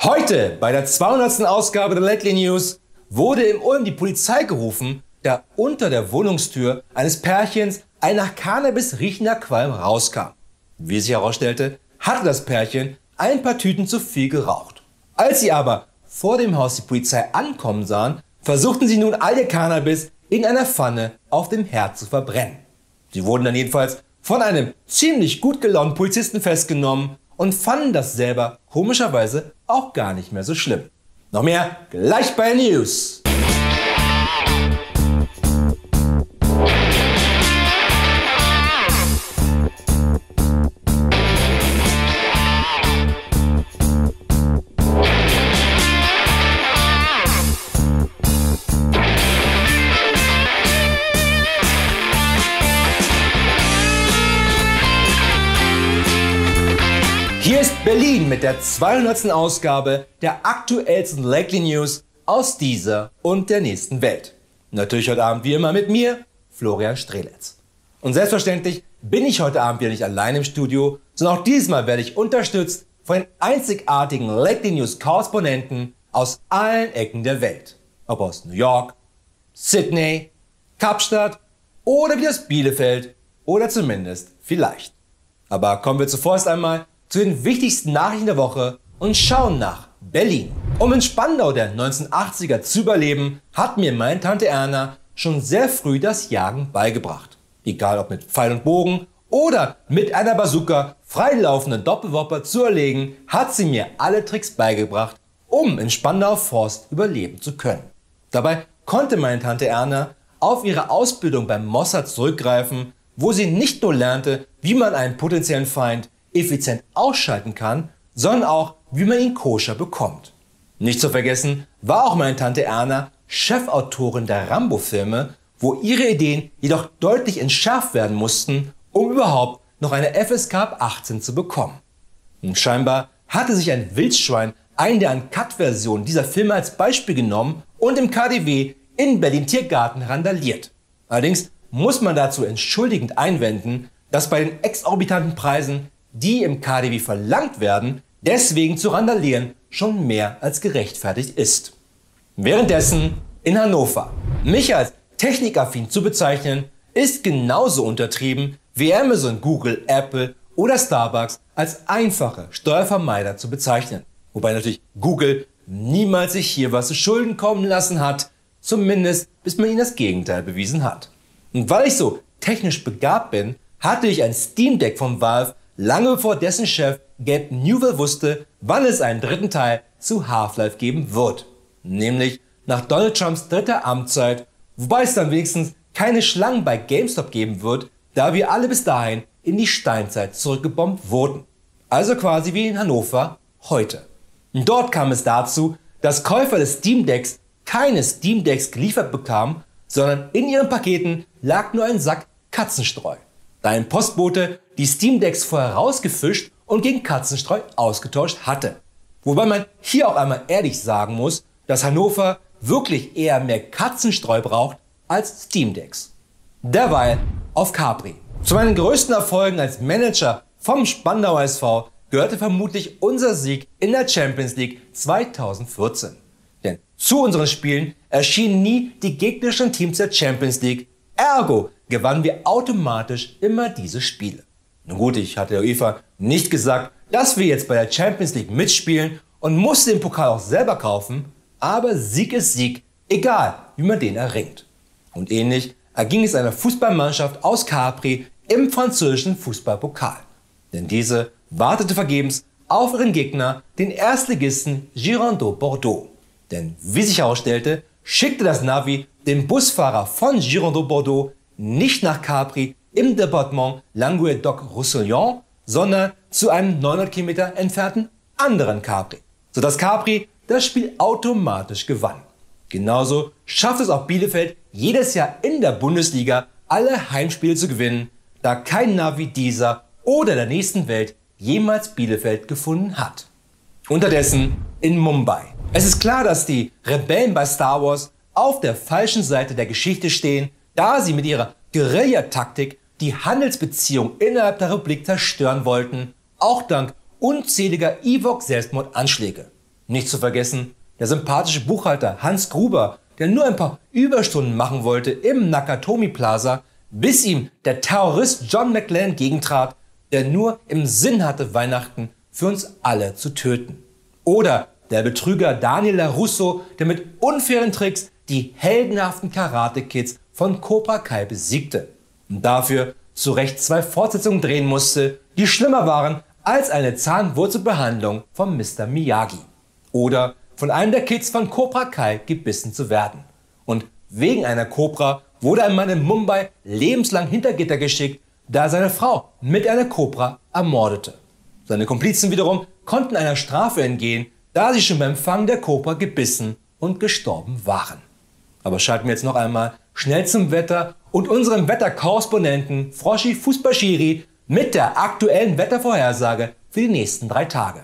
Heute bei der 200. Ausgabe der Lately News wurde in Ulm die Polizei gerufen, da unter der Wohnungstür eines Pärchens ein nach Cannabis riechender Qualm rauskam. Wie sich herausstellte, hatte das Pärchen ein paar Tüten zu viel geraucht. Als sie aber vor dem Haus die Polizei ankommen sahen, versuchten sie nun all ihr Cannabis in einer Pfanne auf dem Herd zu verbrennen. Sie wurden dann jedenfalls von einem ziemlich gut gelaunten Polizisten festgenommen und fanden das selber komischerweise auch gar nicht mehr so schlimm. Noch mehr gleich bei News. Hier ist Berlin mit der 200. Ausgabe der aktuellsten Lately News aus dieser und der nächsten Welt. Natürlich heute Abend wie immer mit mir, Florian Streletz. Und selbstverständlich bin ich heute Abend wieder nicht allein im Studio, sondern auch diesmal werde ich unterstützt von den einzigartigen Lately News Korrespondenten aus allen Ecken der Welt. Ob aus New York, Sydney, Kapstadt oder wie aus Bielefeld oder zumindest vielleicht. Aber kommen wir zuvorderst einmal zu den wichtigsten Nachrichten der Woche und schauen nach Berlin. Um in Spandau der 1980er zu überleben, hat mir meine Tante Erna schon sehr früh das Jagen beigebracht. Egal ob mit Pfeil und Bogen oder mit einer Bazooka freilaufende Doppelwopper zu erlegen, hat sie mir alle Tricks beigebracht, um in Spandau Forst überleben zu können. Dabei konnte meine Tante Erna auf ihre Ausbildung beim Mossad zurückgreifen, wo sie nicht nur lernte, wie man einen potenziellen Feind effizient ausschalten kann, sondern auch, wie man ihn koscher bekommt. Nicht zu vergessen war auch meine Tante Erna Chefautorin der Rambo-Filme, wo ihre Ideen jedoch deutlich entschärft werden mussten, um überhaupt noch eine FSK ab 18 zu bekommen. Und scheinbar hatte sich ein Wildschwein eine der Uncut-Versionen dieser Filme als Beispiel genommen und im KaDeWe in Berlin Tiergarten randaliert. Allerdings muss man dazu entschuldigend einwenden, dass bei den exorbitanten Preisen, die im KaDeWe verlangt werden, deswegen zu randalieren schon mehr als gerechtfertigt ist. Währenddessen in Hannover. Mich als technikaffin zu bezeichnen, ist genauso untertrieben wie Amazon, Google, Apple oder Starbucks als einfache Steuervermeider zu bezeichnen. Wobei natürlich Google niemals sich hier was zu Schulden kommen lassen hat, zumindest bis man ihnen das Gegenteil bewiesen hat. Und weil ich so technisch begabt bin, hatte ich ein Steam Deck von Valve lange bevor dessen Chef Gabe Newell wusste, wann es einen dritten Teil zu Half-Life geben wird. Nämlich nach Donald Trumps dritter Amtszeit, wobei es dann wenigstens keine Schlangen bei GameStop geben wird, da wir alle bis dahin in die Steinzeit zurückgebombt wurden. Also quasi wie in Hannover heute. Und dort kam es dazu, dass Käufer des Steam Decks keine Steam Decks geliefert bekamen, sondern in ihren Paketen lag nur ein Sack Katzenstreu. Da ein Postbote die Steam Decks vorher rausgefischt und gegen Katzenstreu ausgetauscht hatte. Wobei man hier auch einmal ehrlich sagen muss, dass Hannover wirklich eher mehr Katzenstreu braucht als Steam Decks. Derweil auf Capri. Zu meinen größten Erfolgen als Manager vom Spandauer SV gehörte vermutlich unser Sieg in der Champions League 2014. Denn zu unseren Spielen erschienen nie die gegnerischen Teams der Champions League, ergo gewannen wir automatisch immer diese Spiele. Nun gut, ich hatte der UEFA nicht gesagt, dass wir jetzt bei der Champions League mitspielen und musste den Pokal auch selber kaufen, aber Sieg ist Sieg, egal wie man den erringt. Und ähnlich erging es einer Fußballmannschaft aus Capri im französischen Fußballpokal. Denn diese wartete vergebens auf ihren Gegner, den Erstligisten Girondins Bordeaux. Denn wie sich herausstellte, schickte das Navi den Busfahrer von Girondins Bordeaux nicht nach Capri im Departement Languedoc-Roussillon, sondern zu einem 900 Kilometer entfernten anderen Capri, sodass Capri das Spiel automatisch gewann. Genauso schafft es auch Bielefeld jedes Jahr in der Bundesliga alle Heimspiele zu gewinnen, da kein Navi dieser oder der nächsten Welt jemals Bielefeld gefunden hat. Unterdessen in Mumbai. Es ist klar, dass die Rebellen bei Star Wars auf der falschen Seite der Geschichte stehen, da sie mit ihrer Guerillataktik die Handelsbeziehungen innerhalb der Republik zerstören wollten, auch dank unzähliger Ewok-Selbstmordanschläge. Nicht zu vergessen, der sympathische Buchhalter Hans Gruber, der nur ein paar Überstunden machen wollte im Nakatomi Plaza, bis ihm der Terrorist John McClane entgegentrat, der nur im Sinn hatte, Weihnachten für uns alle zu töten. Oder der Betrüger Daniel LaRusso, der mit unfairen Tricks die heldenhaften Karate-Kids von Cobra Kai besiegte und dafür zu Recht 2 Fortsetzungen drehen musste, die schlimmer waren als eine Zahnwurzelbehandlung von Mr. Miyagi. Oder von einem der Kids von Cobra Kai gebissen zu werden. Und wegen einer Kobra wurde ein Mann in Mumbai lebenslang hinter Gitter geschickt, da er seine Frau mit einer Kobra ermordete. Seine Komplizen wiederum konnten einer Strafe entgehen, da sie schon beim Fang der Kobra gebissen und gestorben waren. Aber schalten wir jetzt noch einmal schnell zum Wetter und unserem Wetterkorrespondenten Froschi Fußballschiri mit der aktuellen Wettervorhersage für die nächsten 3 Tage.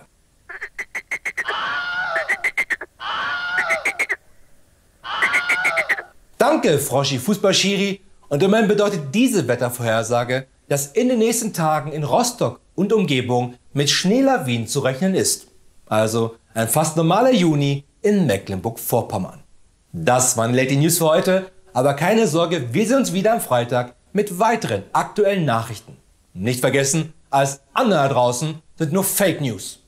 Danke, Froschi Fußballschiri. Und immerhin bedeutet diese Wettervorhersage, dass in den nächsten Tagen in Rostock und Umgebung mit Schneelawinen zu rechnen ist. Also ein fast normaler Juni in Mecklenburg-Vorpommern. Das waren die Late News für heute, aber keine Sorge, wir sehen uns wieder am Freitag mit weiteren aktuellen Nachrichten. Nicht vergessen, alles andere da draußen sind nur Fake News.